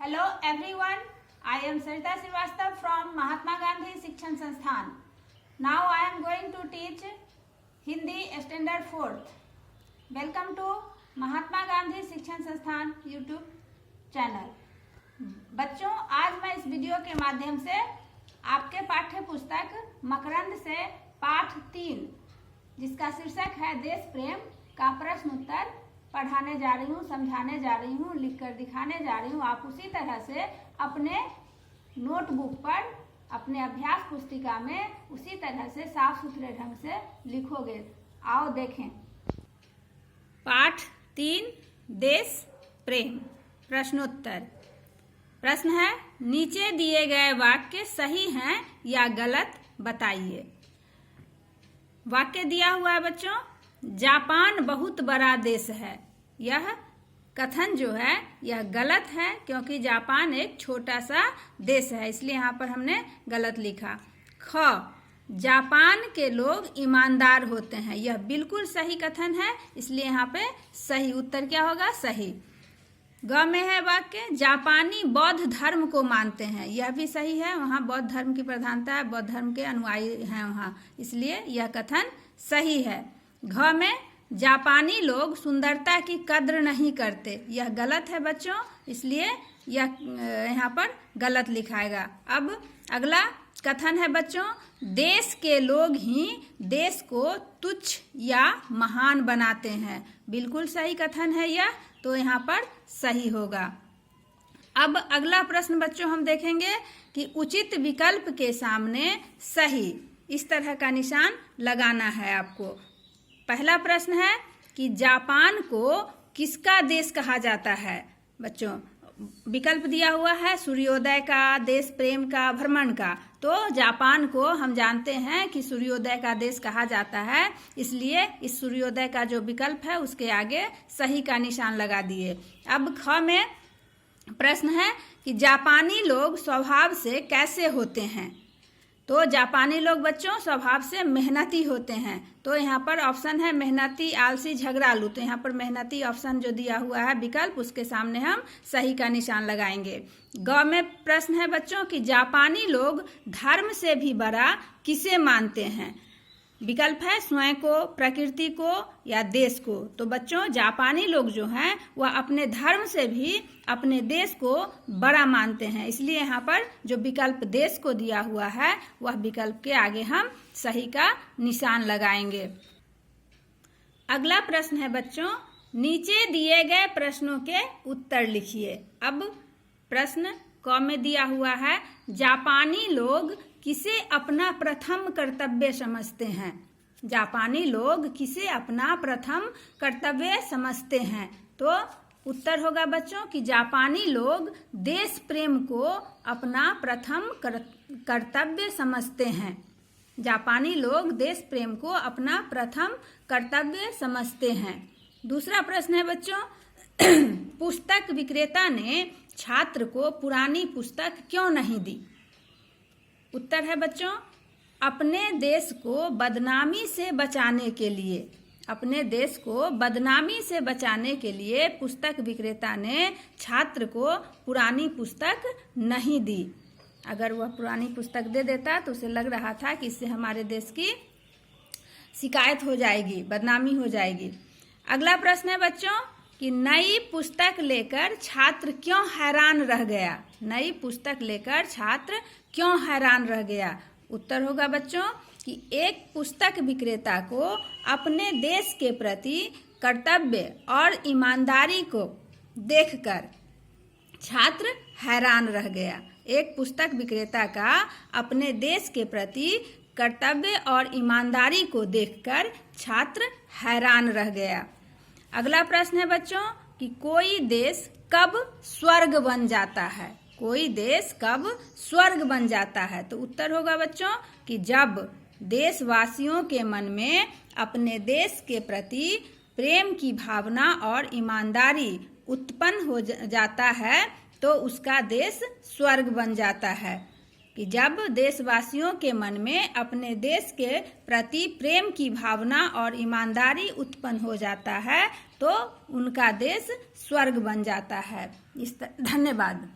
Hello everyone, I am Sarita Srivastava from Mahatma Gandhi Shikshan Sansthan. Now I am going to teach Hindi Standard 4th. Welcome to Mahatma Gandhi शिक्षण संस्थान YouTube channel. बच्चों, आज मैं इस video के माध्यम से आपके पाठ्य पुस्तक मकरंद से पाठ 3 जिसका शीर्षक है देश प्रेम का प्रश्न उत्तर पढ़ाने जा रही हूँ, समझाने जा रही हूँ, लिखकर दिखाने जा रही हूँ। आप उसी तरह से अपने नोटबुक पर, अपने अभ्यास पुस्तिका में उसी तरह से साफ सुथरे ढंग से लिखोगे। आओ देखें। पाठ 3 देश प्रेम प्रश्नोत्तर। प्रश्न है, नीचे दिए गए वाक्य सही हैं या गलत बताइए। वाक्य दिया हुआ है बच्चों, जापान बहुत बड़ा देश है। यह कथन जो है यह गलत है क्योंकि जापान एक छोटा सा देश है, इसलिए यहाँ पर हमने गलत लिखा। ख, जापान के लोग ईमानदार होते हैं। यह बिल्कुल सही कथन है, इसलिए यहाँ पे सही उत्तर क्या होगा, सही। ग में है वाक्य, जापानी बौद्ध धर्म को मानते हैं। यह भी सही है, वहाँ बौद्ध धर्म की प्रधानता है, बौद्ध धर्म के अनुयायी हैं वहाँ, इसलिए यह कथन सही है। घ में, जापानी लोग सुंदरता की कद्र नहीं करते। यह गलत है बच्चों, इसलिए यह यहाँ पर गलत लिखाएगा। अब अगला कथन है बच्चों, देश के लोग ही देश को तुच्छ या महान बनाते हैं। बिल्कुल सही कथन है यह, तो यहाँ पर सही होगा। अब अगला प्रश्न बच्चों हम देखेंगे कि उचित विकल्प के सामने सही, इस तरह का निशान लगाना है आपको। पहला प्रश्न है कि जापान को किसका देश कहा जाता है। बच्चों, विकल्प दिया हुआ है सूर्योदय का, देश प्रेम का, भ्रमण का। तो जापान को हम जानते हैं कि सूर्योदय का देश कहा जाता है, इसलिए इस सूर्योदय का जो विकल्प है उसके आगे सही का निशान लगा दिए। अब ख में प्रश्न है कि जापानी लोग स्वभाव से कैसे होते हैं। तो जापानी लोग बच्चों स्वभाव से मेहनती होते हैं। तो यहाँ पर ऑप्शन है मेहनती, आलसी, झगड़ालू। तो यहाँ पर मेहनती ऑप्शन जो दिया हुआ है विकल्प, उसके सामने हम सही का निशान लगाएंगे। ग में प्रश्न है बच्चों कि जापानी लोग धर्म से भी बड़ा किसे मानते हैं। विकल्प है स्वयं को, प्रकृति को या देश को। तो बच्चों, जापानी लोग जो हैं वह अपने धर्म से भी अपने देश को बड़ा मानते हैं, इसलिए यहाँ पर जो विकल्प देश को दिया हुआ है वह विकल्प के आगे हम सही का निशान लगाएंगे। अगला प्रश्न है बच्चों, नीचे दिए गए प्रश्नों के उत्तर लिखिए। अब प्रश्न क में दिया हुआ है, जापानी लोग किसे अपना प्रथम कर्तव्य समझते हैं। जापानी लोग किसे अपना प्रथम कर्तव्य समझते हैं। तो उत्तर होगा बच्चों कि जापानी लोग देश प्रेम को अपना प्रथम कर्तव्य समझते हैं। जापानी लोग देश प्रेम को अपना प्रथम कर्तव्य समझते हैं। दूसरा प्रश्न है बच्चों, पुस्तक विक्रेता ने छात्र को पुरानी पुस्तक क्यों नहीं दी। उत्तर है बच्चों, अपने देश को बदनामी से बचाने के लिए। अपने देश को बदनामी से बचाने के लिए पुस्तक विक्रेता ने छात्र को पुरानी पुस्तक नहीं दी। अगर वह पुरानी पुस्तक दे देता तो उसे लग रहा था कि इससे हमारे देश की शिकायत हो जाएगी, बदनामी हो जाएगी। अगला प्रश्न है बच्चों कि नई पुस्तक लेकर छात्र क्यों हैरान रह गया। नई पुस्तक लेकर छात्र क्यों हैरान रह गया। उत्तर होगा बच्चों कि एक पुस्तक विक्रेता को अपने देश के प्रति कर्तव्य और ईमानदारी को देखकर छात्र हैरान रह गया। एक पुस्तक विक्रेता का अपने देश के प्रति कर्तव्य और ईमानदारी को देखकर छात्र हैरान रह गया। अगला प्रश्न है बच्चों कि कोई देश कब स्वर्ग बन जाता है। कोई देश कब स्वर्ग बन जाता है। तो उत्तर होगा बच्चों कि जब देशवासियों के मन में अपने देश के प्रति प्रेम की भावना और ईमानदारी उत्पन्न हो जाता है तो उसका देश स्वर्ग बन जाता है। कि जब देशवासियों के मन में अपने देश के प्रति प्रेम की भावना और ईमानदारी उत्पन्न हो जाता है तो उनका देश स्वर्ग बन जाता है। धन्यवाद।